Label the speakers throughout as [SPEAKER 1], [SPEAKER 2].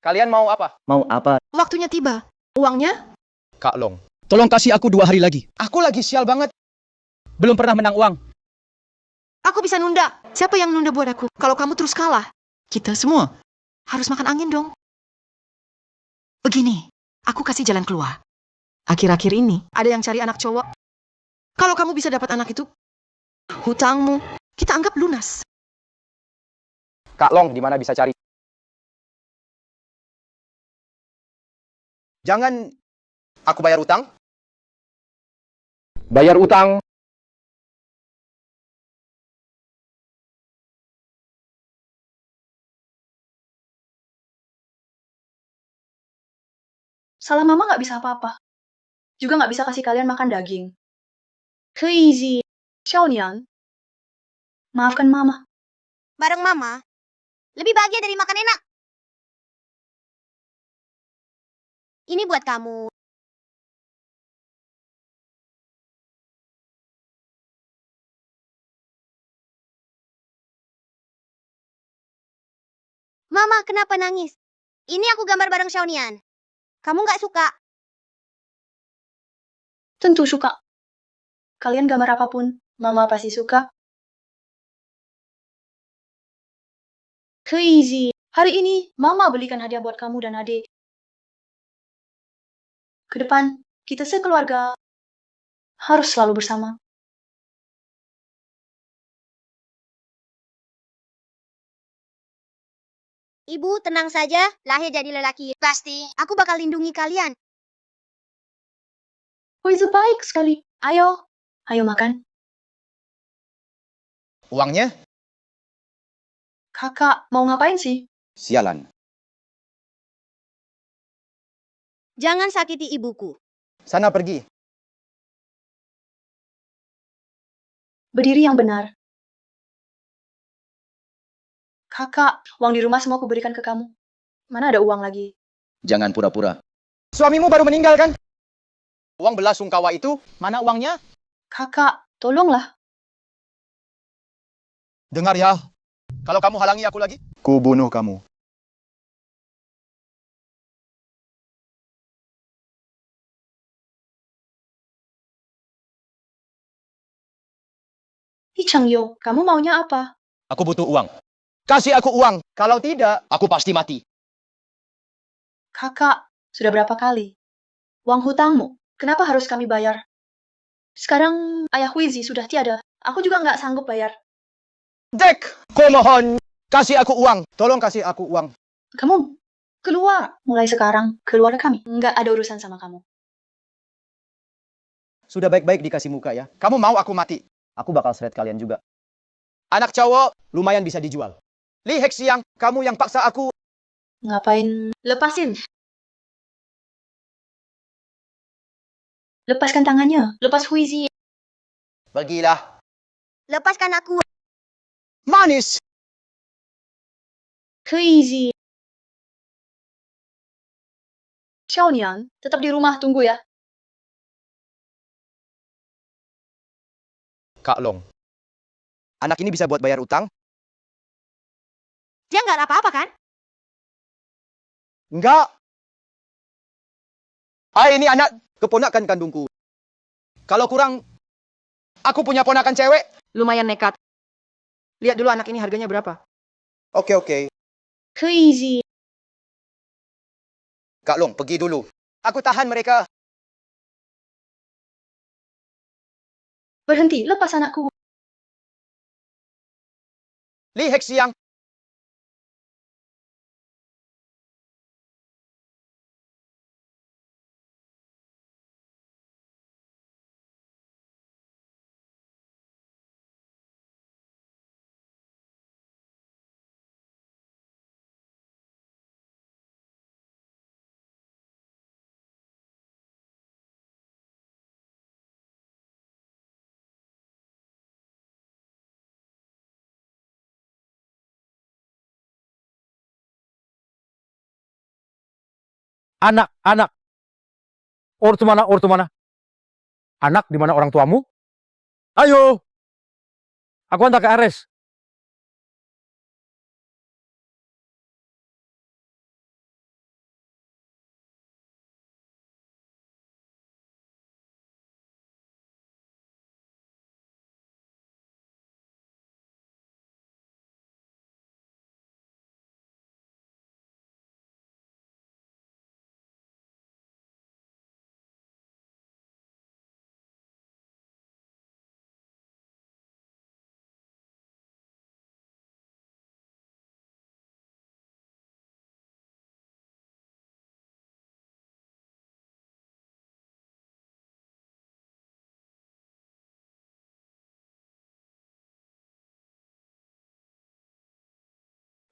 [SPEAKER 1] Kalian mau apa?
[SPEAKER 2] Mau apa?
[SPEAKER 3] Waktunya tiba. Uangnya?
[SPEAKER 1] Kak Long.
[SPEAKER 4] Tolong kasih aku 2 hari lagi.
[SPEAKER 1] Aku lagi sial banget.
[SPEAKER 4] Belum pernah menang uang.
[SPEAKER 3] Aku bisa nunda. Siapa yang nunda buat aku? Kalau kamu terus kalah, kita semua harus makan angin dong. Begini, aku kasih jalan keluar. Akhir-akhir ini, ada yang cari anak cowok. Kalau kamu bisa dapat anak itu, hutangmu kita anggap lunas.
[SPEAKER 1] Kak Long, di mana bisa cari? Jangan aku bayar utang. Bayar utang.
[SPEAKER 5] Salah mama nggak bisa apa-apa. Juga nggak bisa kasih kalian makan daging. Crazy. Xiaonian. Maafkan mama.
[SPEAKER 6] Bareng mama, lebih bahagia dari makan enak. Ini buat kamu. Mama, kenapa nangis? Ini aku gambar bareng Xiaonian. Kamu nggak suka?
[SPEAKER 5] Tentu suka. Kalian gambar apapun, mama pasti suka. Crazy. Hari ini, mama belikan hadiah buat kamu dan adik. Ke depan, kita sekeluarga harus selalu bersama.
[SPEAKER 6] Ibu, tenang saja. Lahir jadi lelaki. Pasti, aku bakal lindungi kalian.
[SPEAKER 5] Oh, itu baik sekali. Ayo. Ayo makan.
[SPEAKER 1] Uangnya?
[SPEAKER 5] Kakak, mau ngapain sih?
[SPEAKER 1] Sialan.
[SPEAKER 6] Jangan sakiti ibuku.
[SPEAKER 1] Sana pergi.
[SPEAKER 5] Berdiri yang benar. Kakak, uang di rumah semua kuberikan ke kamu. Mana ada uang lagi?
[SPEAKER 2] Jangan pura-pura.
[SPEAKER 1] Suamimu baru meninggal kan? Uang belasungkawa itu, mana uangnya?
[SPEAKER 5] Kakak, tolonglah.
[SPEAKER 1] Dengar ya, kalau kamu halangi aku lagi, ku bunuh kamu.
[SPEAKER 5] Hi Changyo, kamu maunya apa?
[SPEAKER 1] Aku butuh uang. Kasih aku uang. Kalau tidak, aku pasti mati.
[SPEAKER 5] Kakak, sudah berapa kali? Uang hutangmu, kenapa harus kami bayar? Sekarang ayah Huizi sudah tiada. Aku juga nggak sanggup bayar.
[SPEAKER 1] Jack, kumohon, kasih aku uang. Tolong kasih aku uang.
[SPEAKER 5] Kamu keluar. Mulai sekarang, keluar kami. Nggak ada urusan sama kamu.
[SPEAKER 1] Sudah baik-baik dikasih muka ya. Kamu mau aku mati?
[SPEAKER 2] Aku bakal seret kalian juga.
[SPEAKER 1] Anak cowok, lumayan bisa dijual. Li Hexiang, kamu yang paksa aku.
[SPEAKER 5] Ngapain? Lepasin. Lepaskan tangannya. Lepas Huizi.
[SPEAKER 1] Pergilah.
[SPEAKER 6] Lepaskan aku.
[SPEAKER 1] Manis.
[SPEAKER 5] Huizi. Xiaonian, tetap di rumah tunggu ya.
[SPEAKER 1] Kak Long, anak ini bisa buat bayar utang?
[SPEAKER 6] Dia nggak apa-apa kan?
[SPEAKER 1] Enggak. Ini anak keponakan kandungku. Kalau kurang, aku punya ponakan cewek.
[SPEAKER 3] Lumayan nekat. Lihat dulu anak ini harganya berapa.
[SPEAKER 1] Oke.
[SPEAKER 5] Huizi.
[SPEAKER 1] Kak Long, pergi dulu. Aku tahan mereka.
[SPEAKER 5] Berhenti, lepas anakku.
[SPEAKER 1] Li Hexiang.
[SPEAKER 4] Anak. Ortu mana? Anak di mana orang tuamu? Ayo. Aku hantar ke Ares.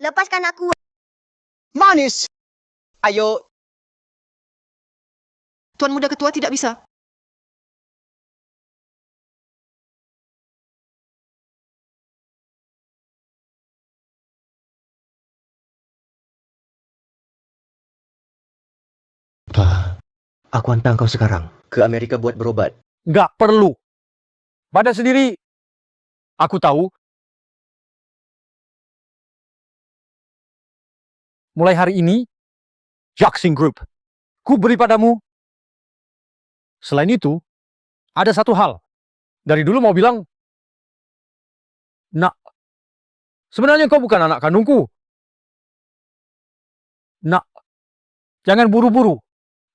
[SPEAKER 6] Lepaskan aku.
[SPEAKER 1] Manis. Ayo,
[SPEAKER 3] Tuan Muda Ketua tidak bisa.
[SPEAKER 2] Pa, aku hantar kau sekarang ke Amerika buat berobat.
[SPEAKER 4] Nggak perlu. Pada sendiri, aku tahu. Mulai hari ini, Jackson Group, ku beri padamu. Selain itu, ada satu hal. Dari dulu mau bilang, nak, sebenarnya kau bukan anak kandungku. Nak, jangan buru-buru.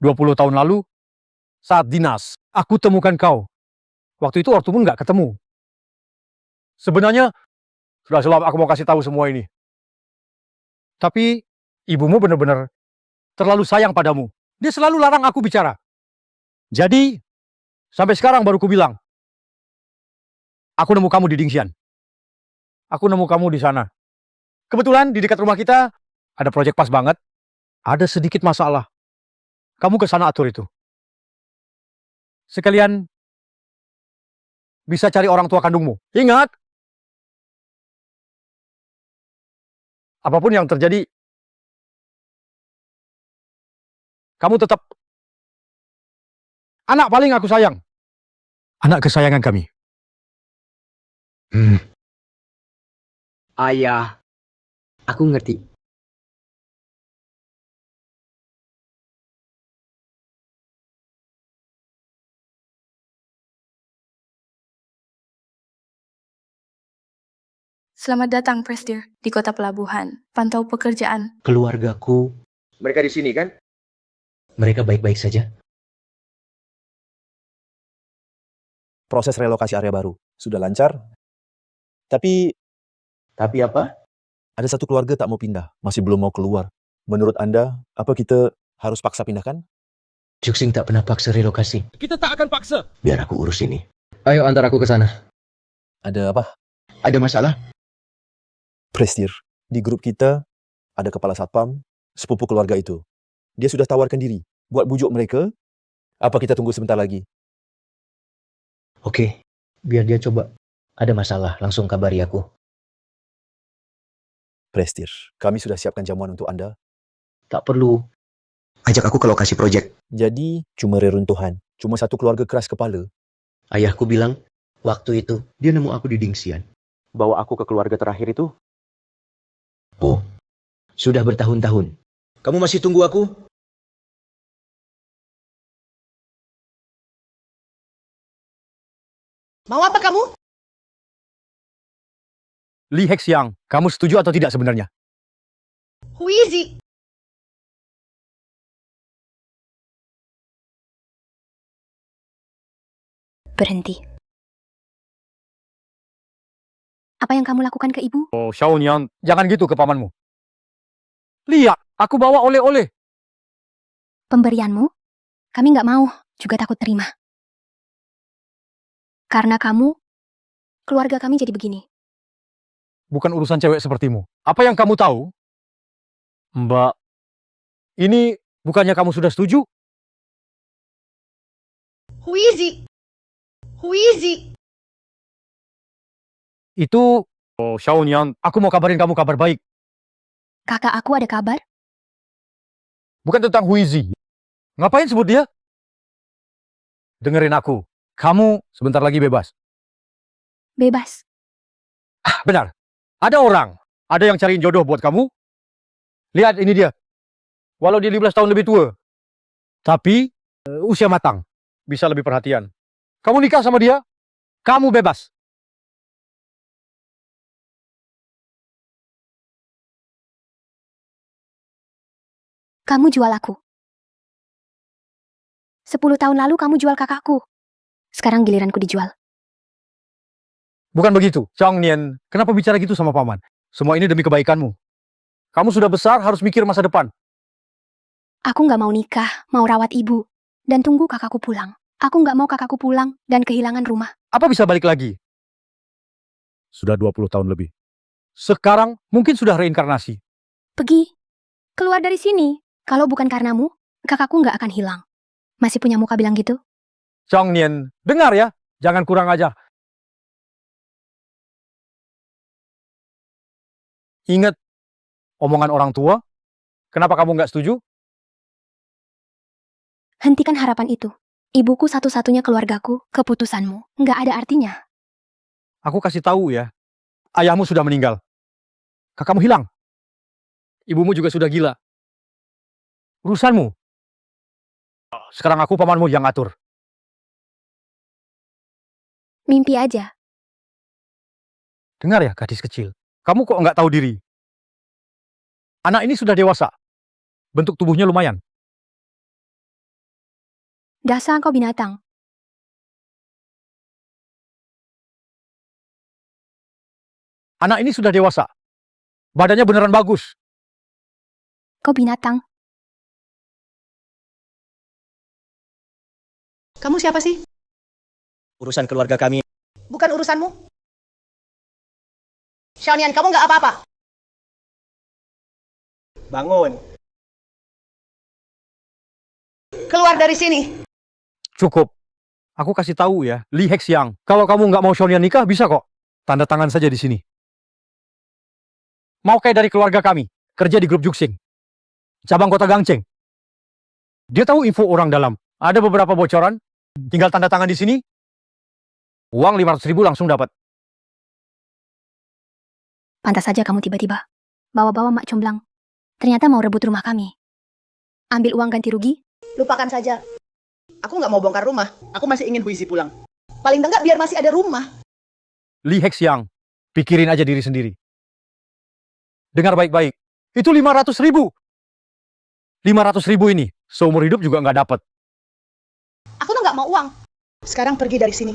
[SPEAKER 4] 20 tahun lalu, saat dinas, aku temukan kau. Waktu itu ortu pun nggak ketemu. Sebenarnya, sudah selama aku mau kasih tahu semua ini. Tapi, ibumu benar-benar terlalu sayang padamu. Dia selalu larang aku bicara. Jadi, sampai sekarang baru ku bilang, aku nemu kamu di Dingxian. Aku nemu kamu di sana. Kebetulan di dekat rumah kita ada proyek pas banget. Ada sedikit masalah. Kamu ke sana atur itu. Sekalian bisa cari orang tua kandungmu. Ingat, apapun yang terjadi, kamu tetap anak paling aku sayang. Anak kesayangan kami.
[SPEAKER 2] Ayah, aku ngerti.
[SPEAKER 5] Selamat datang, Presdir, di kota pelabuhan. Pantau pekerjaan.
[SPEAKER 2] Keluargaku. Mereka di sini kan? Mereka baik-baik saja.
[SPEAKER 7] Proses relokasi area baru sudah lancar. Tapi
[SPEAKER 2] Tapi apa?
[SPEAKER 7] ada satu keluarga tak mau pindah, masih belum mau keluar. Menurut Anda, apa kita harus paksa pindahkan?
[SPEAKER 2] Juxing tak pernah paksa relokasi.
[SPEAKER 4] Kita tak akan paksa.
[SPEAKER 2] Biar aku urus ini. Ayo antar aku ke sana.
[SPEAKER 7] Ada apa?
[SPEAKER 2] Ada masalah?
[SPEAKER 7] Prestir. Di grup kita ada kepala satpam, sepupu keluarga itu. Dia sudah tawarkan diri buat bujuk mereka. Apa kita tunggu sebentar lagi?
[SPEAKER 2] Oke, biar dia coba. Ada masalah, langsung kabari aku.
[SPEAKER 7] Prestir, kami sudah siapkan jamuan untuk Anda.
[SPEAKER 2] Tak perlu. Ajak aku ke lokasi proyek.
[SPEAKER 7] Jadi, cuma reruntuhan. Cuma satu keluarga keras kepala.
[SPEAKER 2] Ayahku bilang, waktu itu dia nemu aku di Dingxian.
[SPEAKER 7] Bawa aku ke keluarga terakhir itu.
[SPEAKER 2] Oh, sudah bertahun-tahun. Kamu masih tunggu aku?
[SPEAKER 3] Mau apa kamu?
[SPEAKER 4] Li Hexiang, kamu setuju atau tidak sebenarnya?
[SPEAKER 3] Huizi.
[SPEAKER 6] Berhenti. Apa yang kamu lakukan ke ibu?
[SPEAKER 4] Oh, Xiaonian, jangan gitu ke pamanmu. Lihat, aku bawa oleh-oleh.
[SPEAKER 6] Pemberianmu? Kami nggak mau, juga takut terima. Karena kamu, keluarga kami jadi begini.
[SPEAKER 4] Bukan urusan cewek sepertimu. Apa yang kamu tahu? Mbak, ini bukannya kamu sudah setuju?
[SPEAKER 3] Huizi. Huizi.
[SPEAKER 4] Itu, oh Xiaonian, aku mau kabarin kamu kabar baik.
[SPEAKER 6] Kakak aku ada kabar?
[SPEAKER 4] Bukan tentang Huizi. Ngapain sebut dia? Dengerin aku. Kamu sebentar lagi bebas.
[SPEAKER 6] Bebas.
[SPEAKER 4] Ah, benar. Ada orang. Ada yang cariin jodoh buat kamu. Lihat, ini dia. Walau dia 15 tahun lebih tua. Tapi, usia matang. Bisa lebih perhatian. Kamu nikah sama dia, kamu bebas.
[SPEAKER 6] Kamu jual aku. 10 tahun lalu kamu jual kakakku. Sekarang giliranku dijual.
[SPEAKER 4] Bukan begitu, Chang Nian. Kenapa bicara gitu sama paman? Semua ini demi kebaikanmu. Kamu sudah besar, harus mikir masa depan.
[SPEAKER 6] Aku nggak mau nikah, mau rawat ibu. Dan tunggu kakakku pulang. Aku nggak mau kakakku pulang dan kehilangan rumah.
[SPEAKER 4] Apa bisa balik lagi? Sudah 20 tahun lebih. Sekarang mungkin sudah reinkarnasi.
[SPEAKER 6] Pergi. Keluar dari sini. Kalau bukan karenamu, kakakku nggak akan hilang. Masih punya muka bilang gitu?
[SPEAKER 4] Chong Nian, dengar ya, jangan kurang ajar. Ingat omongan orang tua. Kenapa kamu nggak setuju?
[SPEAKER 6] Hentikan harapan itu. Ibuku satu-satunya keluargaku, keputusanmu. Nggak ada artinya.
[SPEAKER 4] Aku kasih tahu ya, ayahmu sudah meninggal. Kakakmu hilang. Ibumu juga sudah gila. Urusanmu. Sekarang aku pamanmu yang ngatur.
[SPEAKER 6] Mimpi aja.
[SPEAKER 4] Dengar ya, gadis kecil. Kamu kok nggak tahu diri? Anak ini sudah dewasa. Bentuk tubuhnya lumayan.
[SPEAKER 6] Dasar kau binatang.
[SPEAKER 4] Anak ini sudah dewasa. Badannya beneran bagus.
[SPEAKER 6] Kau binatang.
[SPEAKER 3] Kamu siapa sih?
[SPEAKER 2] Urusan keluarga kami.
[SPEAKER 3] Bukan urusanmu. Xiaonian, kamu nggak apa-apa.
[SPEAKER 1] Bangun.
[SPEAKER 3] Keluar dari sini.
[SPEAKER 4] Cukup. Aku kasih tahu ya, Li Hexiang. Kalau kamu nggak mau Xiaonian nikah, bisa kok. Tanda tangan saja di sini. Mau kayak dari keluarga kami, kerja di grup Juxing. Cabang kota Gangcheng. Dia tahu info orang dalam. Ada beberapa bocoran. Tinggal tanda tangan di sini. Uang 500.000 langsung dapat.
[SPEAKER 6] Pantas saja kamu tiba-tiba. Bawa-bawa Mak Comblang. Ternyata mau rebut rumah kami. Ambil uang ganti rugi.
[SPEAKER 3] Lupakan saja. Aku nggak mau bongkar rumah. Aku masih ingin Huizi pulang. Paling enggak biar masih ada rumah.
[SPEAKER 4] Li Hexiang, pikirin aja diri sendiri. Dengar baik-baik. Itu 500.000. 500.000 ini, seumur hidup juga nggak dapat.
[SPEAKER 3] Aku tuh nggak mau uang. Sekarang pergi dari sini.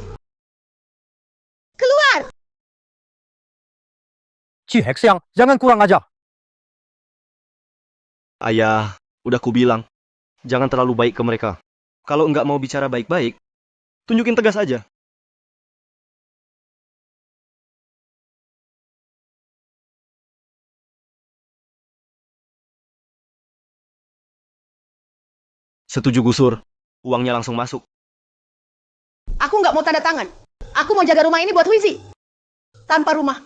[SPEAKER 3] Keluar!
[SPEAKER 4] Ci Hexiang, jangan kurang ajar.
[SPEAKER 8] Ayah, udah kubilang, jangan terlalu baik ke mereka. Kalau nggak mau bicara baik-baik, tunjukin tegas aja. Setuju gusur, uangnya langsung masuk.
[SPEAKER 3] Aku nggak mau tanda tangan. Aku mau jaga rumah ini buat Huizi. Tanpa rumah,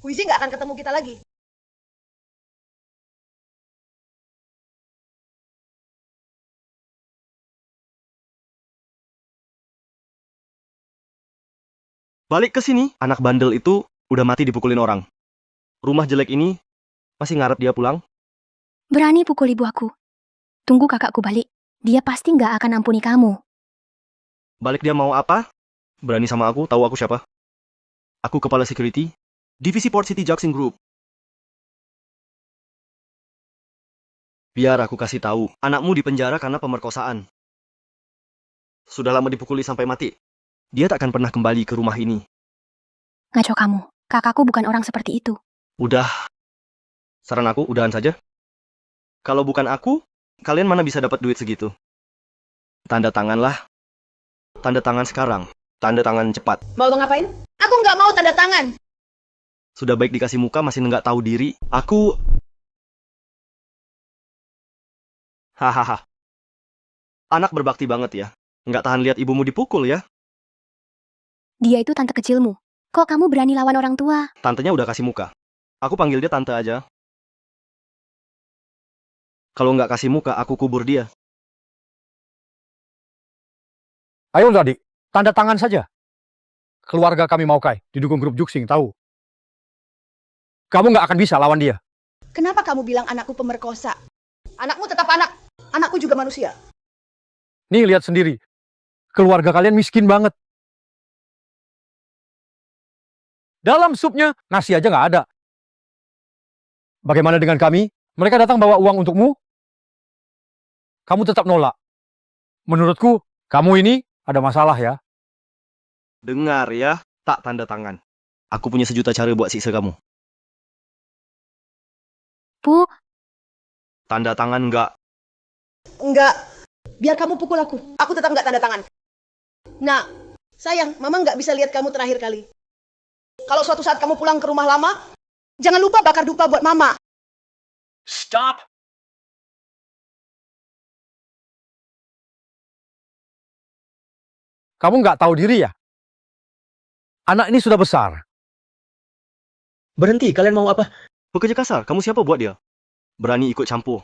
[SPEAKER 3] Huizi nggak akan ketemu kita lagi.
[SPEAKER 8] Balik ke sini, anak bandel itu udah mati dipukulin orang. Rumah jelek ini masih ngarep dia pulang.
[SPEAKER 6] Berani pukul ibu aku. Tunggu kakakku balik. Dia pasti nggak akan ampuni kamu.
[SPEAKER 8] Balik dia mau apa? Berani sama aku, tahu aku siapa? Aku kepala security, divisi Port City Juxing Group. Biar aku kasih tahu, anakmu dipenjara karena pemerkosaan. Sudah lama dipukuli sampai mati. Dia tak akan pernah kembali ke rumah ini.
[SPEAKER 6] Ngaco kamu. Kakakku bukan orang seperti itu.
[SPEAKER 8] Udah. Saran aku, udahan saja. Kalau bukan aku, kalian mana bisa dapat duit segitu? Tanda tangan lah. Tanda tangan sekarang. Tanda tangan cepat.
[SPEAKER 3] Mau lo ngapain? Aku nggak mau tanda tangan.
[SPEAKER 8] Sudah baik dikasih muka, masih nggak tahu diri. Aku... Hahaha. Anak berbakti banget ya. Nggak tahan lihat ibumu dipukul ya.
[SPEAKER 6] Dia itu tante kecilmu. Kok kamu berani lawan orang tua?
[SPEAKER 8] Tantenya udah kasih muka. Aku panggil dia tante aja. Kalau nggak kasih muka, aku kubur dia.
[SPEAKER 4] Ayo adik, tanda tangan saja. Keluarga kami Maokai, didukung grup Juxing, tahu. Kamu nggak akan bisa lawan dia.
[SPEAKER 3] Kenapa kamu bilang anakku pemerkosa? Anakmu tetap anak. Anakku juga manusia.
[SPEAKER 4] Nih, lihat sendiri. Keluarga kalian miskin banget. Dalam supnya, nasi aja nggak ada. Bagaimana dengan kami? Mereka datang bawa uang untukmu. Kamu tetap nolak. Menurutku, kamu ini ada masalah ya.
[SPEAKER 8] Dengar ya, tak tanda tangan. Aku punya 1 juta cara buat siksa kamu.
[SPEAKER 6] Bu,
[SPEAKER 8] Tanda tangan nggak?
[SPEAKER 3] Enggak. Biar kamu pukul aku. Aku tetap nggak tanda tangan. Nah, sayang, Mama nggak bisa lihat kamu terakhir kali. Kalau suatu saat kamu pulang ke rumah lama, Jangan lupa bakar dupa buat Mama.
[SPEAKER 4] Stop! Kamu nggak tahu diri ya? Anak ini sudah besar.
[SPEAKER 2] Berhenti, kalian mau apa?
[SPEAKER 8] Pekerja kasar, kamu siapa buat dia? Berani ikut campur.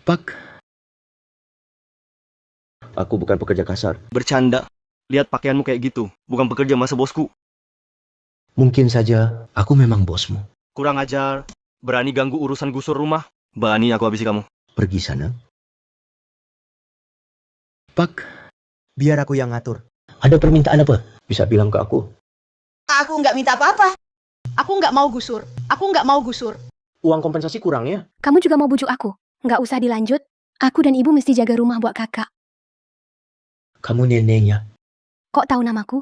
[SPEAKER 2] Pak. Aku bukan pekerja kasar.
[SPEAKER 8] Bercanda. Lihat pakaianmu kayak gitu. Bukan pekerja masa bosku.
[SPEAKER 2] Mungkin saja aku memang bosmu.
[SPEAKER 8] Kurang ajar. Berani ganggu urusan gusur rumah. Berani aku habisi kamu.
[SPEAKER 2] Pergi sana. Pak, biar aku yang ngatur. Ada permintaan apa? Bisa bilang ke aku.
[SPEAKER 3] Aku nggak minta apa-apa. Aku nggak mau gusur. Aku nggak mau gusur.
[SPEAKER 2] Uang kompensasi kurang ya?
[SPEAKER 6] Kamu juga mau bujuk aku? Nggak usah dilanjut. Aku dan ibu mesti jaga rumah buat kakak.
[SPEAKER 2] Kamu neneknya.
[SPEAKER 6] Kok tahu namaku?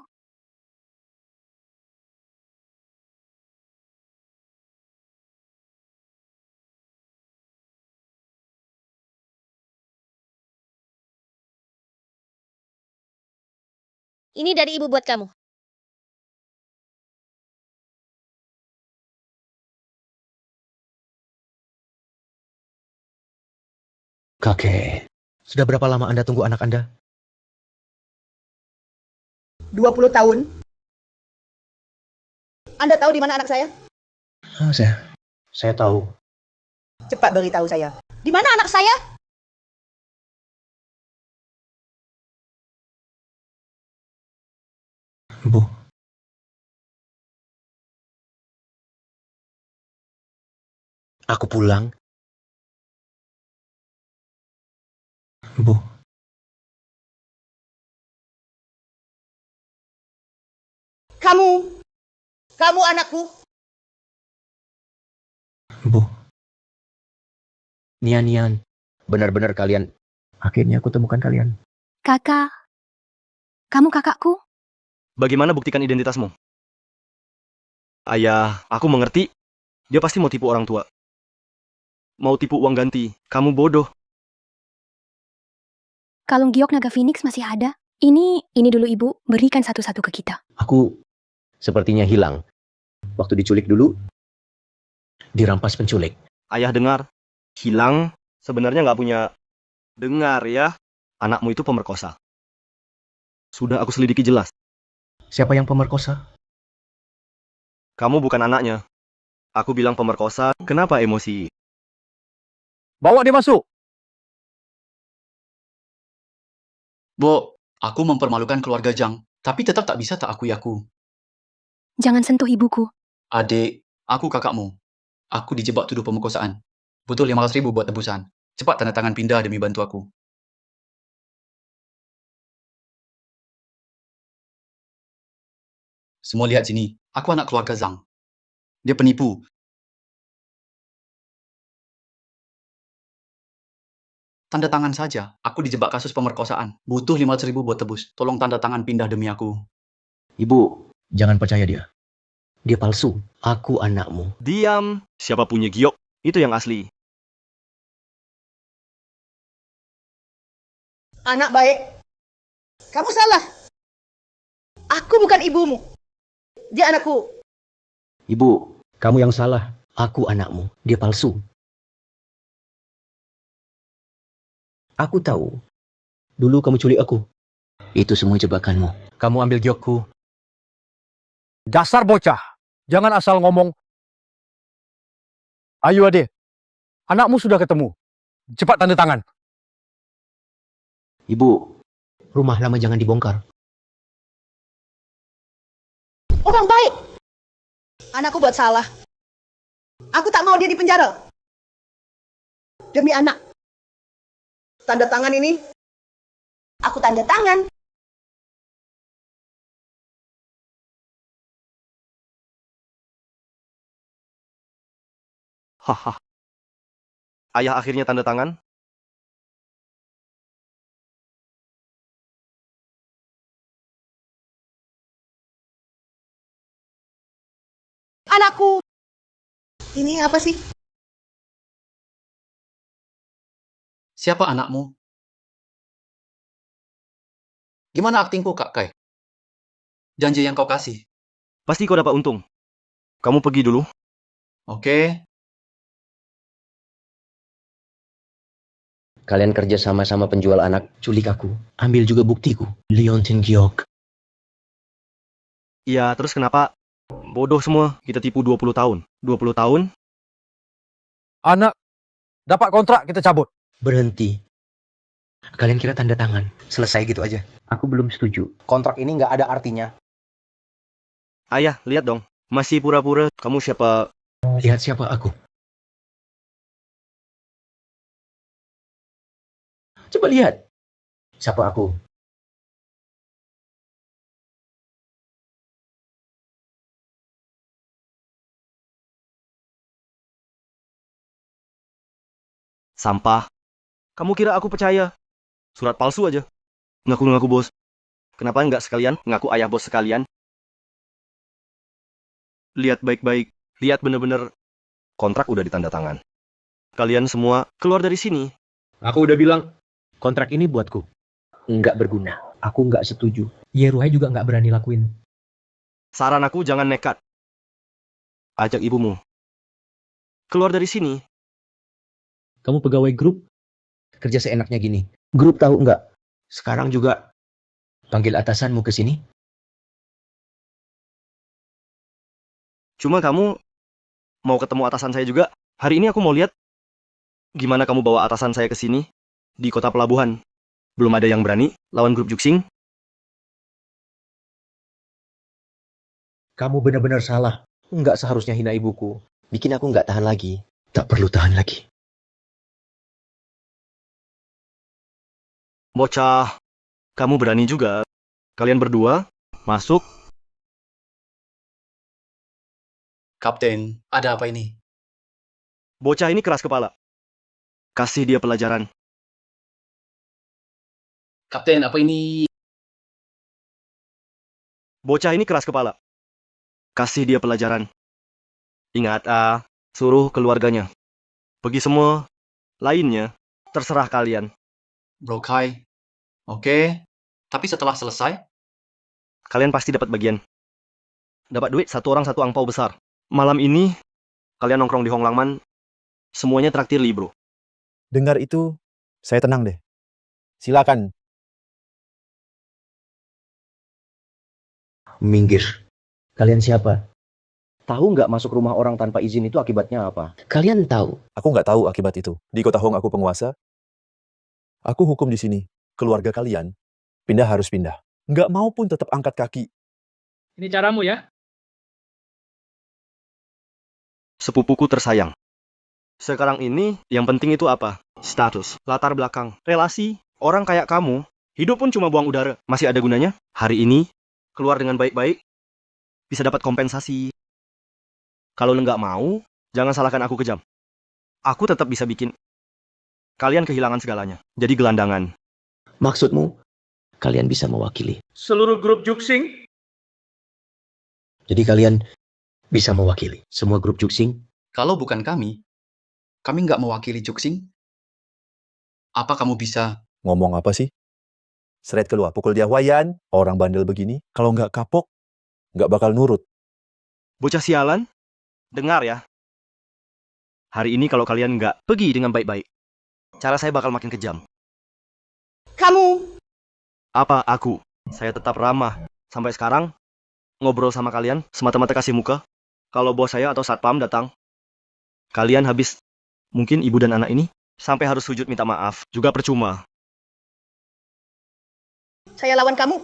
[SPEAKER 9] Ini dari ibu buat kamu.
[SPEAKER 2] Kakek, sudah berapa lama Anda tunggu anak Anda?
[SPEAKER 3] 20 tahun. Anda tahu di mana anak saya?
[SPEAKER 2] Saya tahu.
[SPEAKER 3] Cepat beritahu saya. Di mana anak saya?
[SPEAKER 2] Bu. Aku pulang. Bu.
[SPEAKER 3] Kamu anakku.
[SPEAKER 2] Bu. Nian. Benar-benar kalian. Akhirnya aku temukan kalian.
[SPEAKER 6] Kakak. Kamu kakakku?
[SPEAKER 8] Bagaimana buktikan identitasmu? Ayah, aku mengerti. Dia pasti mau tipu orang tua. Mau tipu uang ganti. Kamu bodoh.
[SPEAKER 6] Kalung giok naga Phoenix masih ada. Ini dulu ibu, berikan satu-satu ke kita.
[SPEAKER 2] Aku sepertinya hilang. Waktu diculik dulu, dirampas penculik.
[SPEAKER 8] Ayah dengar. Hilang. Sebenarnya nggak punya. Dengar ya. Anakmu itu pemerkosa. Sudah aku selidiki jelas.
[SPEAKER 2] Siapa yang pemerkosa?
[SPEAKER 8] Kamu bukan anaknya. Aku bilang pemerkosa. Kenapa emosi?
[SPEAKER 4] Bawa dia masuk.
[SPEAKER 10] Bu, aku mempermalukan keluarga Jang, tapi tetap tak bisa tak akui aku.
[SPEAKER 6] Jangan sentuh ibuku.
[SPEAKER 10] Adik, aku kakakmu. Aku dijebak tuduh pemerkosaan. Butuh 500.000 buat tebusan. Cepat tanda tangan pindah demi bantu aku. Semua lihat sini. Aku anak keluarga Zhang. Dia penipu. Tanda tangan saja. Aku dijebak kasus pemerkosaan. Butuh 500.000 buat tebus. Tolong tanda tangan pindah demi aku.
[SPEAKER 2] Ibu, jangan percaya dia. Dia palsu. Aku anakmu.
[SPEAKER 8] Diam. Siapa punya giok? Itu yang asli.
[SPEAKER 3] Anak baik. Kamu salah. Aku bukan ibumu. Dia anakku.
[SPEAKER 2] Ibu, kamu yang salah. Aku anakmu. Dia palsu. Aku tahu. Dulu kamu culik aku. Itu semua jebakanmu. Kamu ambil giokku.
[SPEAKER 4] Dasar bocah. Jangan asal ngomong. Ayo Ade. Anakmu sudah ketemu. Cepat tanda tangan.
[SPEAKER 2] Ibu, rumah lama jangan dibongkar.
[SPEAKER 3] Orang baik. Anakku buat salah. Aku tak mau dia di penjara. Demi anak. Tanda tangan ini. Aku tanda tangan.
[SPEAKER 8] Haha. Ayah akhirnya tanda tangan.
[SPEAKER 3] Anakku. Ini apa sih?
[SPEAKER 10] Siapa anakmu? Gimana aktingku, Kak Kai? Janji yang kau kasih.
[SPEAKER 8] Pasti kau dapat untung. Kamu pergi dulu.
[SPEAKER 10] Oke,
[SPEAKER 2] Kalian kerja sama-sama penjual anak, culik aku. Ambil juga buktiku. Leontin Giok.
[SPEAKER 8] Iya, terus kenapa? Bodoh semua, kita tipu 20 tahun. 20 tahun?
[SPEAKER 4] Anak dapat kontrak, kita cabut.
[SPEAKER 2] Berhenti. Kalian kira tanda tangan. Selesai gitu aja. Aku belum setuju.
[SPEAKER 1] Kontrak ini nggak ada artinya.
[SPEAKER 8] Ayah, lihat dong. Masih pura-pura kamu siapa?
[SPEAKER 2] Lihat siapa aku. Coba lihat. Siapa aku?
[SPEAKER 8] Sampah. Kamu kira aku percaya? Surat palsu aja. Ngaku-ngaku bos. Kenapa nggak sekalian ngaku ayah bos sekalian? Lihat baik-baik. Lihat bener-bener. Kontrak udah ditanda tangan. Kalian semua keluar dari sini.
[SPEAKER 2] Aku udah bilang. Kontrak ini buatku. Nggak berguna. Aku nggak setuju. Yeruhai juga nggak berani lakuin.
[SPEAKER 8] Saran aku jangan nekat. Ajak ibumu. Keluar dari sini.
[SPEAKER 2] Kamu pegawai grup? Kerja seenaknya gini. Grup tahu nggak? Sekarang juga panggil atasanmu ke sini.
[SPEAKER 8] Cuma kamu mau ketemu atasan saya juga. Hari ini aku mau lihat gimana kamu bawa atasan saya ke sini di kota pelabuhan. Belum ada yang berani lawan grup Juxing.
[SPEAKER 2] Kamu benar-benar salah. Nggak seharusnya hina ibuku. Bikin aku nggak tahan lagi. Tak perlu tahan lagi.
[SPEAKER 8] Bocah, kamu berani juga. Kalian berdua masuk.
[SPEAKER 10] Kapten, ada apa ini?
[SPEAKER 8] Bocah ini keras kepala. Kasih dia pelajaran.
[SPEAKER 10] Kapten, apa ini?
[SPEAKER 8] Bocah ini keras kepala. Kasih dia pelajaran. Ingat, suruh keluarganya. Pergi semua. Lainnya, terserah kalian.
[SPEAKER 10] Bro Kai. Oke, tapi setelah selesai,
[SPEAKER 8] Kalian pasti dapat bagian. Dapat duit satu orang satu angpau besar. Malam ini, kalian nongkrong di Hong Langman. Semuanya traktir li, bro.
[SPEAKER 7] Dengar itu, saya tenang deh. Silakan.
[SPEAKER 2] Minggir. Kalian siapa?
[SPEAKER 1] Tahu nggak masuk rumah orang tanpa izin itu akibatnya apa?
[SPEAKER 2] Kalian tahu.
[SPEAKER 7] Aku nggak tahu akibat itu. Di kota Hong aku penguasa. Aku hukum di sini. Keluarga kalian, pindah harus pindah. Nggak mau pun tetap angkat kaki.
[SPEAKER 9] Ini caramu ya?
[SPEAKER 8] Sepupuku tersayang. Sekarang ini, yang penting itu apa? Status, latar belakang, relasi. Orang kayak kamu, hidup pun cuma buang udara. Masih ada gunanya? Hari ini, keluar dengan baik-baik, bisa dapat kompensasi. Kalau nggak mau, jangan salahkan aku kejam. Aku tetap bisa bikin kalian kehilangan segalanya. Jadi gelandangan.
[SPEAKER 2] Maksudmu, kalian bisa mewakili.
[SPEAKER 9] Seluruh grup Juxing?
[SPEAKER 2] Jadi kalian bisa mewakili semua grup Juxing.
[SPEAKER 10] kalau bukan kami nggak mewakili Juxing. Apa kamu bisa?
[SPEAKER 7] Ngomong apa sih? Seret keluar, pukul dia Wayan. Orang bandel begini, kalau nggak kapok, nggak bakal nurut.
[SPEAKER 8] Bocah sialan, dengar ya. Hari ini kalau kalian nggak pergi dengan baik-baik, cara saya bakal makin kejam.
[SPEAKER 3] Kamu,
[SPEAKER 8] Apa aku? Saya tetap ramah. Sampai sekarang, ngobrol sama kalian semata-mata kasih muka. Kalau bos saya atau satpam datang, kalian habis. Mungkin ibu dan anak ini sampai harus sujud minta maaf. Juga percuma.
[SPEAKER 3] saya lawan kamu.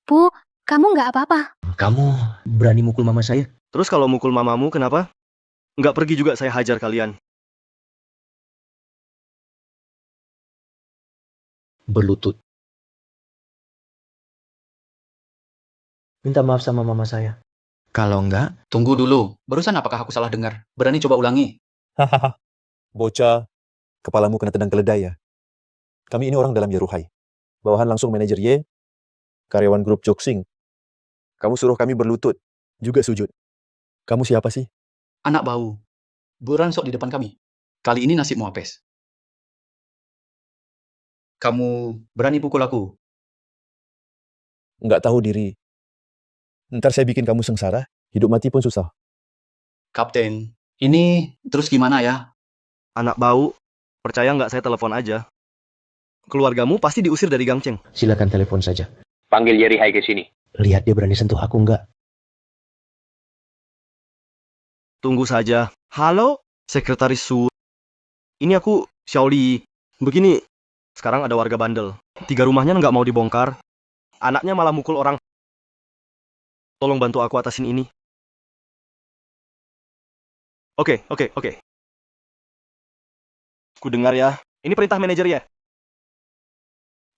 [SPEAKER 6] Bu, kamu nggak apa-apa.
[SPEAKER 2] Kamu berani mukul mama saya?
[SPEAKER 8] Terus kalau mukul mamamu, kenapa? Nggak pergi juga saya hajar kalian.
[SPEAKER 2] Berlutut. Minta maaf sama mama saya. Kalau enggak,
[SPEAKER 10] Tunggu dulu. Barusan apakah aku salah dengar? Berani coba ulangi.
[SPEAKER 7] Hahaha. Bocah, kepalamu kena tendang keledai ya. Kami ini orang dalam Yeruhai. Bawahan langsung manajer Ye, karyawan grup Joksing. Kamu suruh kami berlutut, juga sujud. Kamu siapa sih?
[SPEAKER 10] Anak bau. Beransok di depan kami. Kali ini nasibmu apes. Kamu berani pukul aku?
[SPEAKER 7] Nggak tahu diri. Ntar saya bikin kamu sengsara, hidup mati pun susah.
[SPEAKER 10] Kapten, ini terus gimana ya?
[SPEAKER 8] Anak bau, percaya nggak saya telepon aja. Keluargamu pasti diusir dari Gang Cheng.
[SPEAKER 2] Silakan telepon saja.
[SPEAKER 11] Panggil Yeri Hai ke sini.
[SPEAKER 2] Lihat dia berani sentuh aku nggak?
[SPEAKER 8] Tunggu saja. Halo, Sekretaris Su. Ini aku, Xiaoli. Begini, sekarang ada warga bandel. 3 rumahnya nggak mau dibongkar. Anaknya malah mukul orang. Tolong bantu aku atasin ini. Oke. Ku dengar ya. Ini perintah manajer ya.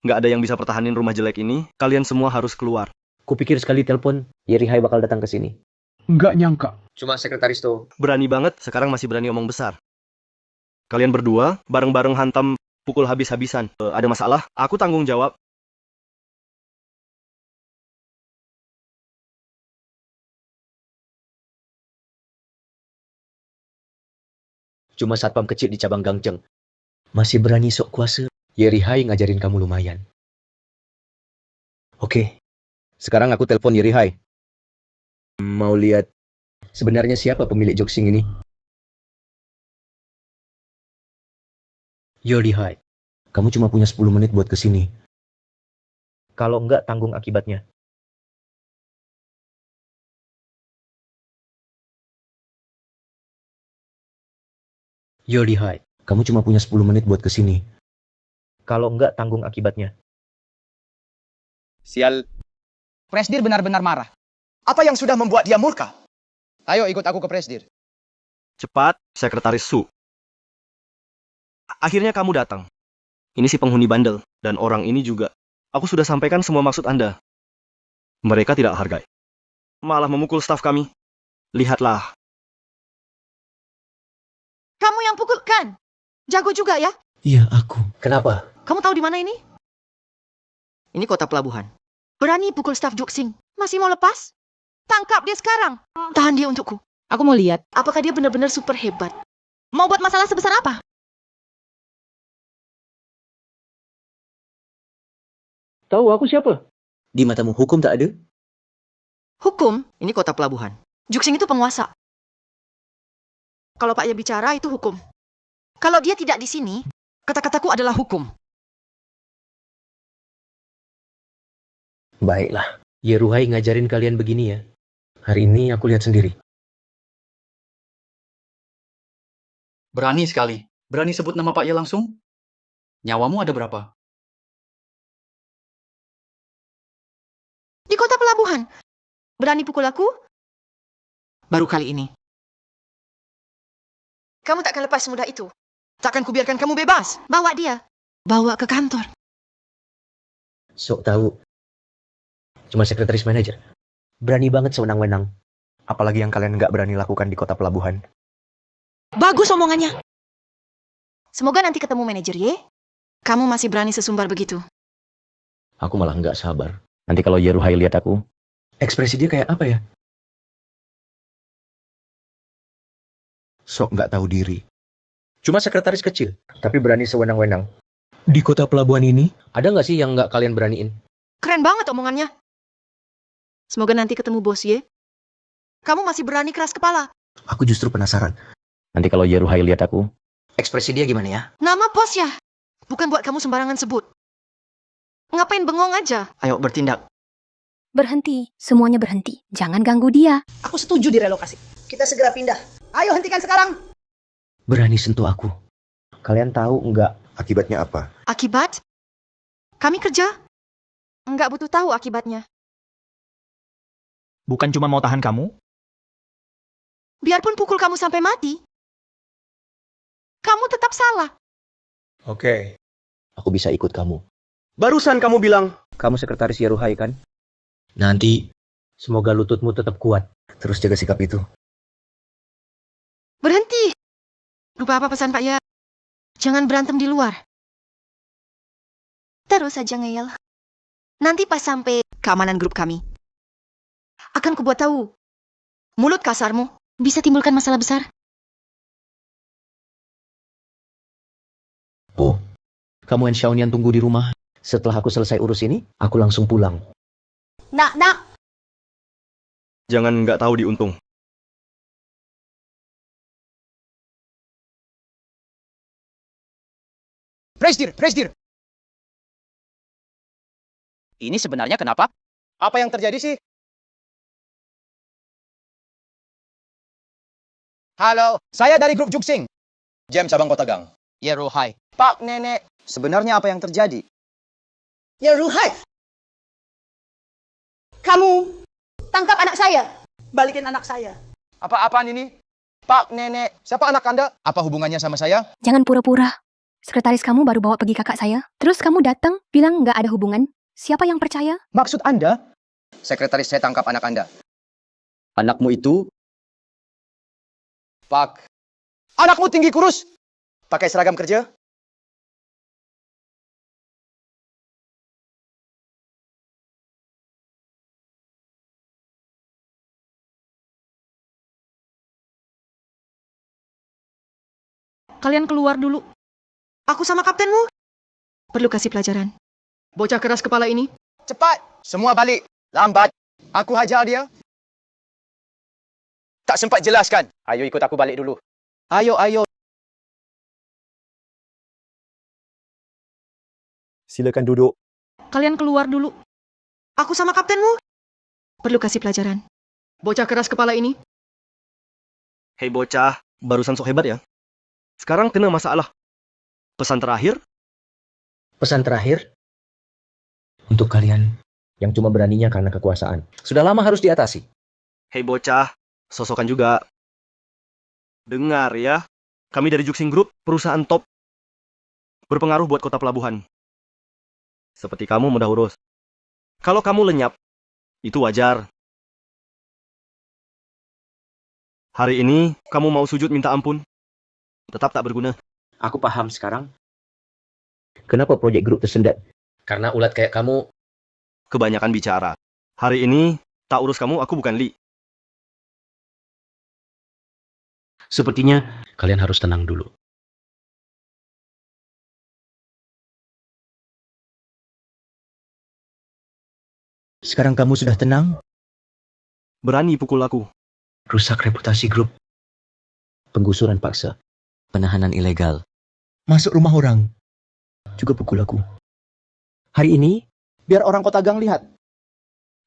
[SPEAKER 8] Nggak ada yang bisa pertahanin rumah jelek ini. Kalian semua harus keluar.
[SPEAKER 2] Kupikir sekali telepon, Yeri Hai bakal datang ke sini.
[SPEAKER 9] Nggak nyangka.
[SPEAKER 2] Cuma sekretaris tuh.
[SPEAKER 8] Berani banget, sekarang masih berani omong besar. Kalian berdua, bareng-bareng hantam pukul habis-habisan. Ada masalah, aku tanggung jawab.
[SPEAKER 2] Cuma satpam kecil di cabang Gang Cheng. Masih berani sok kuasa. Yeri Hai ngajarin kamu lumayan. Oke. Sekarang aku telepon Yeri Hai. Mau lihat sebenarnya siapa pemilik Joksing ini? Yeri Hai, kamu cuma punya 10 menit buat kesini. Kalau enggak, tanggung akibatnya. Yeri Hai, kamu cuma punya 10 menit buat kesini. Kalau enggak, tanggung akibatnya.
[SPEAKER 1] Sial. Presdir benar-benar marah. Apa yang sudah membuat dia murka? Ayo ikut aku ke Presdir.
[SPEAKER 8] Cepat, Sekretaris Su. Akhirnya kamu datang. Ini si penghuni bandel, dan orang ini juga. Aku sudah sampaikan semua maksud Anda. Mereka tidak hargai. Malah memukul staf kami. Lihatlah.
[SPEAKER 3] Kamu yang pukul, kan? Jago juga ya?
[SPEAKER 2] Iya, aku. Kenapa?
[SPEAKER 3] Kamu tahu di mana ini? Ini kota pelabuhan. Berani pukul staf Joksing. Masih mau lepas? Tangkap dia sekarang. Tahan dia untukku. Aku mau lihat, apakah dia benar-benar super hebat. Mau buat masalah sebesar apa?
[SPEAKER 2] Tahu aku siapa? Di matamu hukum tak ada?
[SPEAKER 3] Hukum, ini kota pelabuhan. Joksing itu penguasa. Kalau Pak Ya bicara, itu hukum. Kalau dia tidak di sini, kata-kataku adalah hukum.
[SPEAKER 2] Baiklah. Yeruhai ngajarin kalian begini ya. Hari ini aku lihat sendiri.
[SPEAKER 10] Berani sekali. Berani sebut nama Pak Ya langsung? Nyawamu ada berapa?
[SPEAKER 3] Di kota pelabuhan. Berani pukul aku? Baru kali ini. Kamu takkan lepas semudah itu. Takkan kubiarkan kamu bebas. Bawa dia. Bawa ke kantor.
[SPEAKER 2] Sok tahu. Cuma sekretaris manajer. Berani banget sewenang-wenang. Apalagi yang kalian nggak berani lakukan di kota pelabuhan.
[SPEAKER 3] Bagus omongannya. Semoga nanti ketemu manajer, ye. Kamu masih berani sesumbar begitu.
[SPEAKER 2] Aku malah nggak sabar. Nanti kalau Yeruhai lihat aku, ekspresi dia kayak apa ya? Sok nggak tahu diri. Cuma sekretaris kecil, tapi berani sewenang-wenang. Di kota pelabuhan ini, ada nggak sih yang nggak kalian beraniin?
[SPEAKER 3] Keren banget omongannya. Semoga nanti ketemu bos, ye. Kamu masih berani keras kepala.
[SPEAKER 2] Aku justru penasaran. Nanti kalau Yeruhai lihat aku, ekspresi dia gimana ya?
[SPEAKER 3] Nama bos ya. Bukan buat kamu sembarangan sebut. Ngapain bengong aja?
[SPEAKER 2] Ayo bertindak.
[SPEAKER 6] Berhenti, semuanya berhenti. Jangan ganggu dia.
[SPEAKER 3] Aku setuju direlokasi. Kita segera pindah. Ayo hentikan sekarang.
[SPEAKER 2] Berani sentuh aku. Kalian tahu nggak akibatnya apa?
[SPEAKER 3] Akibat? Kami kerja. Nggak butuh tahu akibatnya.
[SPEAKER 1] Bukan cuma mau tahan kamu?
[SPEAKER 3] Biarpun pukul kamu sampai mati, kamu tetap salah.
[SPEAKER 1] Oke.
[SPEAKER 2] Aku bisa ikut kamu.
[SPEAKER 8] Barusan kamu bilang,
[SPEAKER 2] Kamu sekretaris Yeruhai kan? Nanti, semoga lututmu tetap kuat. Terus jaga sikap itu.
[SPEAKER 3] Berhenti. Lupa apa pesan Pak Ya? Jangan berantem di luar. Terus saja ngeyel. Nanti pas sampai keamanan grup kami, akan kubuat tahu. Mulut kasarmu bisa timbulkan masalah besar.
[SPEAKER 2] Oh, kamu dan Xiaonian tunggu di rumah. Setelah aku selesai urus ini, aku langsung pulang.
[SPEAKER 3] Nak.
[SPEAKER 8] Jangan nggak tahu diuntung.
[SPEAKER 1] Presdir. Ini sebenarnya kenapa? Apa yang terjadi sih? Halo, saya dari grup Juksing. James Abang Kota Gang. Ya, Ruhai. Pak Nenek, sebenarnya apa yang terjadi?
[SPEAKER 3] Ya Ruhai. Kamu tangkap anak saya. Balikin anak saya.
[SPEAKER 1] Apa-apaan ini? Pak Nenek, siapa anak Anda? Apa hubungannya sama saya?
[SPEAKER 6] Jangan pura-pura. Sekretaris kamu baru bawa pergi kakak saya. Terus kamu datang, bilang nggak ada hubungan. Siapa yang percaya?
[SPEAKER 1] Maksud Anda? Sekretaris saya tangkap anak Anda. Anakmu itu? Pak. Anakmu tinggi kurus? Pakai seragam kerja?
[SPEAKER 5] Kalian keluar dulu.
[SPEAKER 3] Aku sama kaptenmu.
[SPEAKER 5] Perlu kasih pelajaran. Bocah keras kepala ini.
[SPEAKER 1] Cepat, semua balik. Lambat. Aku hajar dia. Tak sempat jelaskan. Ayo ikut aku balik dulu. Ayo.
[SPEAKER 7] Silakan duduk.
[SPEAKER 5] Kalian keluar dulu.
[SPEAKER 3] Aku sama kaptenmu.
[SPEAKER 5] Perlu kasih pelajaran. Bocah keras kepala ini.
[SPEAKER 8] Hei bocah, barusan sok hebat ya. Sekarang kena masalah. Pesan terakhir?
[SPEAKER 2] Pesan terakhir untuk kalian yang cuma beraninya karena kekuasaan. Sudah lama harus diatasi.
[SPEAKER 8] Hei bocah, sosokan juga. Dengar ya, kami dari Juksing Group, perusahaan top. Berpengaruh buat kota pelabuhan. Seperti kamu mudah urus. Kalau kamu lenyap, itu wajar. Hari ini, kamu mau sujud minta ampun. Tetap tak berguna.
[SPEAKER 2] Aku paham sekarang. Kenapa proyek grup tersendat? Karena ulat kayak kamu.
[SPEAKER 8] Kebanyakan bicara. Hari ini, tak urus kamu, aku bukan Li.
[SPEAKER 2] Sepertinya kalian harus tenang dulu. Sekarang kamu sudah tenang?
[SPEAKER 8] Berani pukul aku.
[SPEAKER 2] Rusak reputasi grup. Penggusuran paksa. Penahanan ilegal. Masuk rumah orang. Juga pukul aku. Hari ini,
[SPEAKER 1] Biar orang Kota Gang lihat.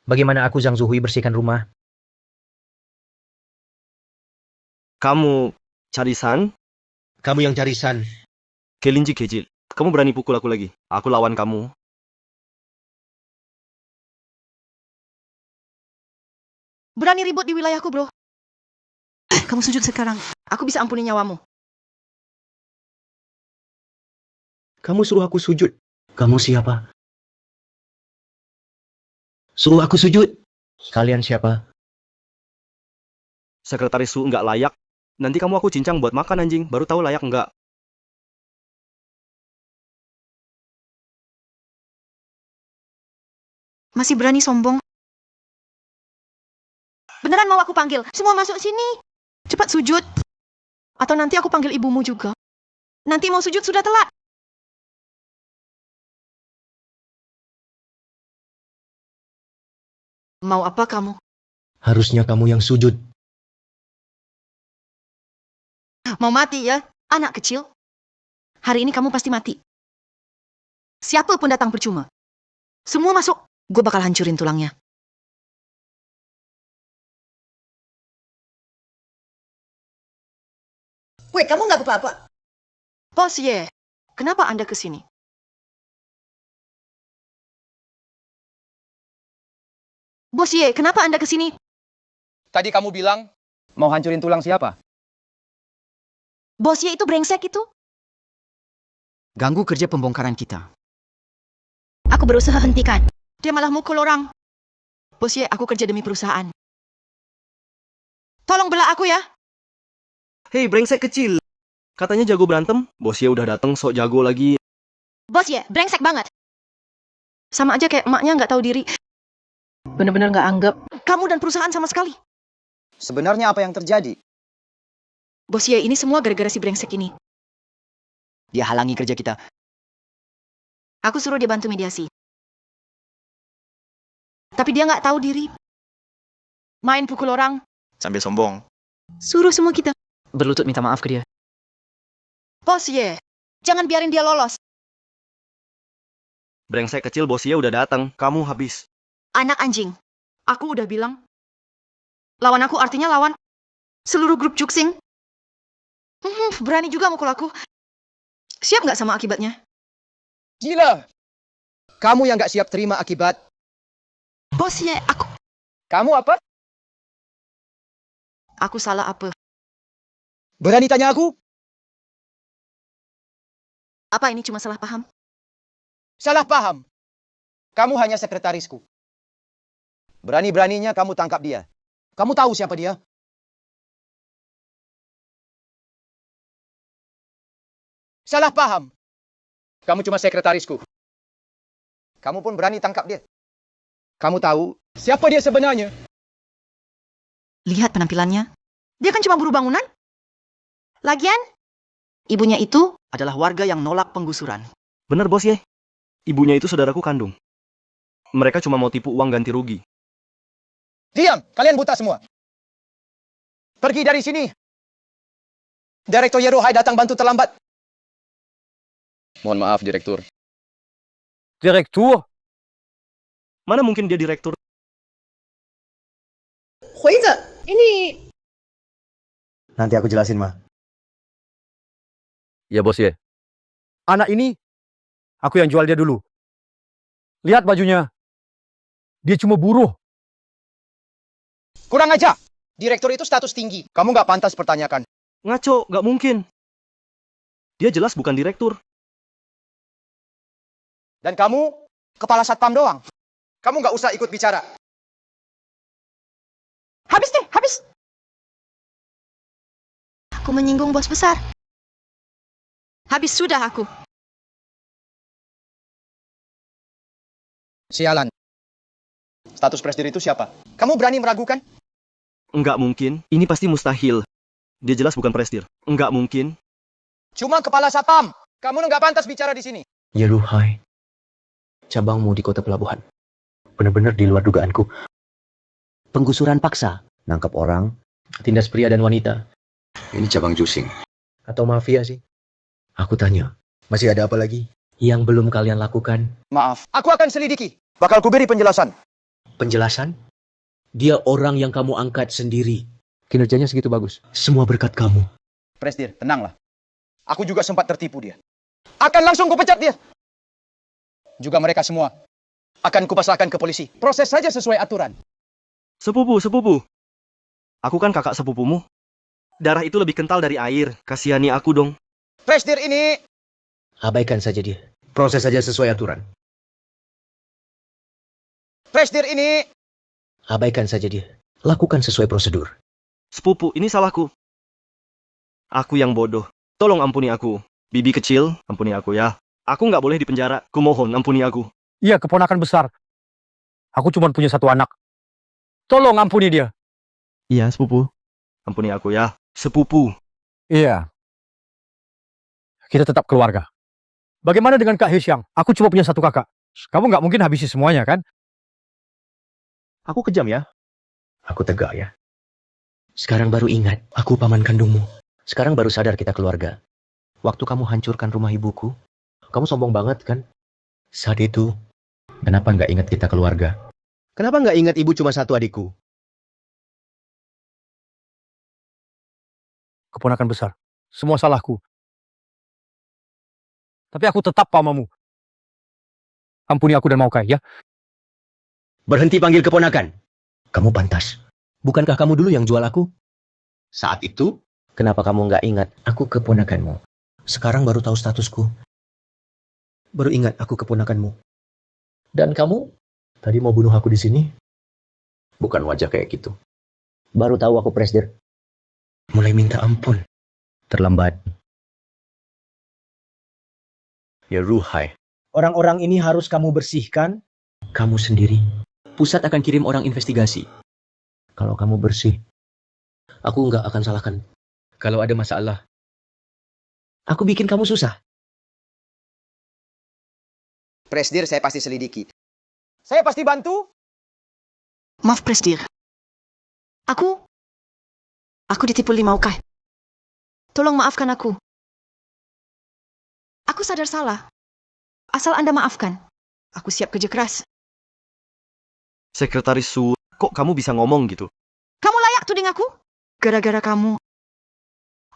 [SPEAKER 2] bagaimana aku Zhang Zuhui bersihkan rumah?
[SPEAKER 8] Kamu cari San,
[SPEAKER 2] Kamu yang cari San.
[SPEAKER 8] Kelinji kecil. Kamu berani pukul aku lagi. Aku lawan kamu.
[SPEAKER 3] Berani ribut di wilayahku, bro. Kamu sujud sekarang. Aku bisa ampuni nyawamu.
[SPEAKER 2] Kamu suruh aku sujud. Kamu siapa? Suruh aku sujud. Kalian siapa?
[SPEAKER 8] Sekretaris Su nggak layak. Nanti kamu aku cincang buat makan anjing. Baru tahu layak nggak.
[SPEAKER 3] Masih berani sombong. Beneran mau aku panggil? Semua masuk sini. Cepat sujud. Atau nanti aku panggil ibumu juga. Nanti mau sujud sudah telat. Mau apa kamu?
[SPEAKER 2] Harusnya kamu yang sujud.
[SPEAKER 3] Mau mati ya? Anak kecil. Hari ini kamu pasti mati. Siapa pun datang percuma. Semua masuk. Gue bakal hancurin tulangnya. Wait, kamu nggak apa-apa? Bos Ye, kenapa Anda kesini? Bos Ye, kenapa Anda kesini?
[SPEAKER 1] Tadi kamu bilang mau hancurin tulang siapa?
[SPEAKER 3] Bos Ye itu brengsek itu.
[SPEAKER 1] Ganggu kerja pembongkaran kita.
[SPEAKER 6] Aku berusaha hentikan.
[SPEAKER 3] Dia malah mukul orang. Bos Ye, aku kerja demi perusahaan. Tolong bela aku ya.
[SPEAKER 8] Hei brengsek kecil. Katanya jago berantem. Bosnya udah dateng sok jago lagi.
[SPEAKER 3] Bos Ye, brengsek banget. Sama aja kayak emaknya nggak tahu diri. Bener-bener nggak anggap. Kamu dan perusahaan sama sekali.
[SPEAKER 1] Sebenarnya apa yang terjadi?
[SPEAKER 3] Bos Ye, ini semua gara-gara si brengsek ini.
[SPEAKER 1] Dia halangi kerja kita.
[SPEAKER 3] Aku suruh dia bantu mediasi. Tapi dia nggak tahu diri. Main pukul orang.
[SPEAKER 8] Sambil sombong.
[SPEAKER 3] Suruh semua kita.
[SPEAKER 8] Berlutut minta maaf ke dia.
[SPEAKER 3] Bos Ye, jangan biarin dia lolos.
[SPEAKER 8] Brengsek kecil bos Ye udah datang. Kamu habis.
[SPEAKER 3] Anak anjing. Aku udah bilang. Lawan aku artinya lawan seluruh grup Juxing. Berani juga mukul aku. Siap nggak sama akibatnya?
[SPEAKER 1] Gila. Kamu yang nggak siap terima akibat.
[SPEAKER 3] Bos Ye,
[SPEAKER 1] Kamu apa?
[SPEAKER 3] aku salah apa?
[SPEAKER 1] Berani tanya aku?
[SPEAKER 3] Apa ini cuma salah paham?
[SPEAKER 1] Salah paham. Kamu hanya sekretarisku. Berani-beraninya kamu tangkap dia. Kamu tahu siapa dia? Salah paham. Kamu cuma sekretarisku. Kamu pun berani tangkap dia. Kamu tahu siapa dia sebenarnya?
[SPEAKER 3] Lihat penampilannya. Dia kan cuma buruh bangunan. Lagian, ibunya itu adalah warga yang nolak penggusuran.
[SPEAKER 8] Bener bos Ye. Ibunya itu saudaraku kandung. Mereka cuma mau tipu uang ganti rugi.
[SPEAKER 1] Diam, kalian buta semua. Pergi dari sini. Direktur Yeruhai datang bantu terlambat. Mohon maaf, Direktur.
[SPEAKER 4] Direktur?
[SPEAKER 8] Mana mungkin dia direktur?
[SPEAKER 3] Huize, ini...
[SPEAKER 1] Nanti aku jelasin, Ma.
[SPEAKER 4] Ya bos Ye. Anak ini, aku yang jual dia dulu. Lihat bajunya. Dia cuma buruh.
[SPEAKER 1] Kurang aja. Direktur itu status tinggi. Kamu nggak pantas pertanyakan.
[SPEAKER 8] Ngaco, nggak mungkin. Dia jelas bukan direktur.
[SPEAKER 1] Dan kamu, kepala satpam doang. Kamu nggak usah ikut bicara.
[SPEAKER 3] Habis deh, habis. Aku menyinggung bos besar. Habis sudah aku.
[SPEAKER 1] Sialan. Status presiden itu siapa? Kamu berani meragukan?
[SPEAKER 8] Enggak mungkin. Ini pasti mustahil. Dia jelas bukan presdir. Enggak mungkin.
[SPEAKER 1] Cuma kepala satpam. Kamu nggak pantas bicara di sini.
[SPEAKER 2] Yeruhai. Cabangmu di kota pelabuhan. Benar-benar di luar dugaanku. Penggusuran paksa. Nangkap orang. Tindas pria dan wanita. Ini cabang Juxing. Atau mafia sih? Aku tanya. Masih ada apa lagi? Yang belum kalian lakukan?
[SPEAKER 1] Maaf, aku akan selidiki. Bakal kuberi penjelasan.
[SPEAKER 2] Penjelasan? Dia orang yang kamu angkat sendiri. Kinerjanya segitu bagus. Semua berkat kamu.
[SPEAKER 1] Presdir, tenanglah. Aku juga sempat tertipu dia. Akan langsung kupecat dia. Juga mereka semua. Akan kupasrahkan ke polisi. Proses saja sesuai aturan.
[SPEAKER 8] Sepupu. Aku kan kakak sepupumu. Darah itu lebih kental dari air. Kasihani aku dong.
[SPEAKER 1] Presdir ini...
[SPEAKER 2] Abaikan saja dia. Proses saja sesuai aturan.
[SPEAKER 1] Presdir ini...
[SPEAKER 2] Abaikan saja dia. Lakukan sesuai prosedur.
[SPEAKER 8] Sepupu, ini salahku. Aku yang bodoh. Tolong ampuni aku. Bibi kecil, ampuni aku ya. Aku nggak boleh dipenjara. Kumohon, ampuni aku.
[SPEAKER 4] Iya, keponakan besar. Aku cuma punya satu anak. Tolong ampuni dia.
[SPEAKER 8] Iya, sepupu. Ampuni aku ya. Sepupu.
[SPEAKER 4] Iya. Kita tetap keluarga. Bagaimana dengan Kak Hisyang? Aku cuma punya satu kakak. Kamu nggak mungkin habisi semuanya, kan?
[SPEAKER 7] Aku kejam ya.
[SPEAKER 2] Aku tegak ya. Sekarang baru ingat, aku paman kandungmu. Sekarang baru sadar kita keluarga. Waktu kamu hancurkan rumah ibuku, kamu sombong banget kan? Saat itu, kenapa nggak ingat kita keluarga? Kenapa nggak ingat ibu cuma satu adikku?
[SPEAKER 4] Keponakan besar. Semua salahku. Tapi aku tetap pamamu. Ampuni aku dan Maukai, ya?
[SPEAKER 2] Berhenti panggil keponakan. Kamu pantas. Bukankah kamu dulu yang jual aku? Saat itu, kenapa kamu nggak ingat aku keponakanmu? Sekarang baru tahu statusku. Baru ingat aku keponakanmu. Dan kamu tadi mau bunuh aku di sini? Bukan wajah kayak gitu. Baru tahu aku presdir. Mulai minta ampun. Terlambat. Yeruhai. Orang-orang ini harus kamu bersihkan. Kamu sendiri. Pusat akan kirim orang investigasi. Kalau kamu bersih, aku nggak akan salahkan. Kalau ada masalah, aku bikin kamu susah.
[SPEAKER 1] Presdir saya pasti selidiki. Saya pasti bantu.
[SPEAKER 3] Maaf, Presdir. Aku ditipu 5 ukah. Tolong maafkan aku. Aku sadar salah. Asal Anda maafkan. Aku siap kerja keras.
[SPEAKER 8] Sekretaris Su, kok kamu bisa ngomong gitu?
[SPEAKER 3] Kamu layak tuding aku? Gara-gara kamu,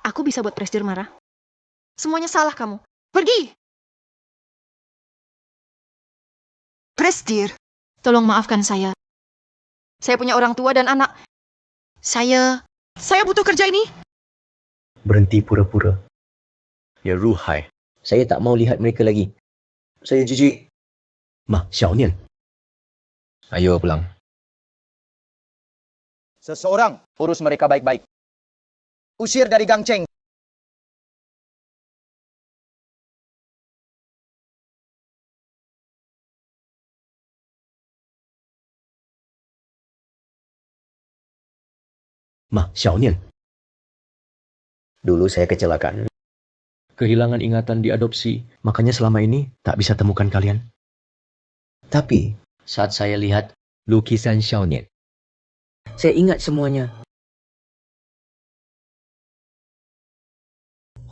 [SPEAKER 3] aku bisa buat presiden marah. Semuanya salah kamu. Pergi! Presdir, tolong maafkan saya. Saya punya orang tua dan anak. Saya butuh kerja ini.
[SPEAKER 2] Berhenti pura-pura. Ya Ruhai, saya tak mau lihat mereka lagi. Saya jijik. Ma, Xiao Nian. Ayo pulang.
[SPEAKER 1] Seseorang urus mereka baik-baik. Usir dari Gang Cheng.
[SPEAKER 2] Ma, Xiao Nian. Dulu saya kecelakaan. Kehilangan ingatan di adopsi. Makanya selama ini tak bisa temukan kalian. Tapi saat saya lihat lukisan Xiao Nian, saya ingat semuanya.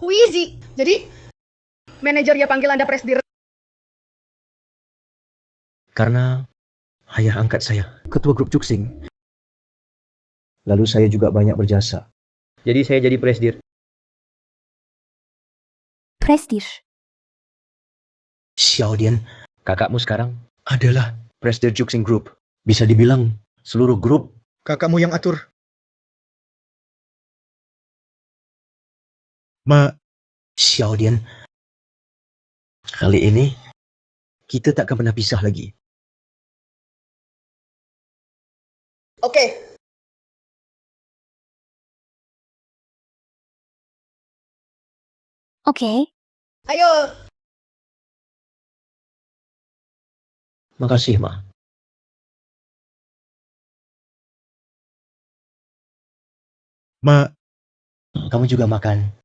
[SPEAKER 3] Huizi. Jadi, manajernya panggil Anda presdir.
[SPEAKER 2] Karena ayah angkat saya, ketua grup Juxing. Lalu saya juga banyak berjasa. Jadi saya jadi presdir.
[SPEAKER 6] Prestige.
[SPEAKER 2] Xiao Dian, kakakmu sekarang adalah presdir Juxing Group. Bisa dibilang seluruh grup.
[SPEAKER 1] Kakakmu yang atur.
[SPEAKER 7] Ma,
[SPEAKER 2] Xiao Dian, kali ini kita tak akan pernah pisah lagi.
[SPEAKER 3] Oke.
[SPEAKER 6] Oke.
[SPEAKER 3] Ayo.
[SPEAKER 2] Makasih, Ma.
[SPEAKER 7] Ma,
[SPEAKER 2] Kamu juga makan.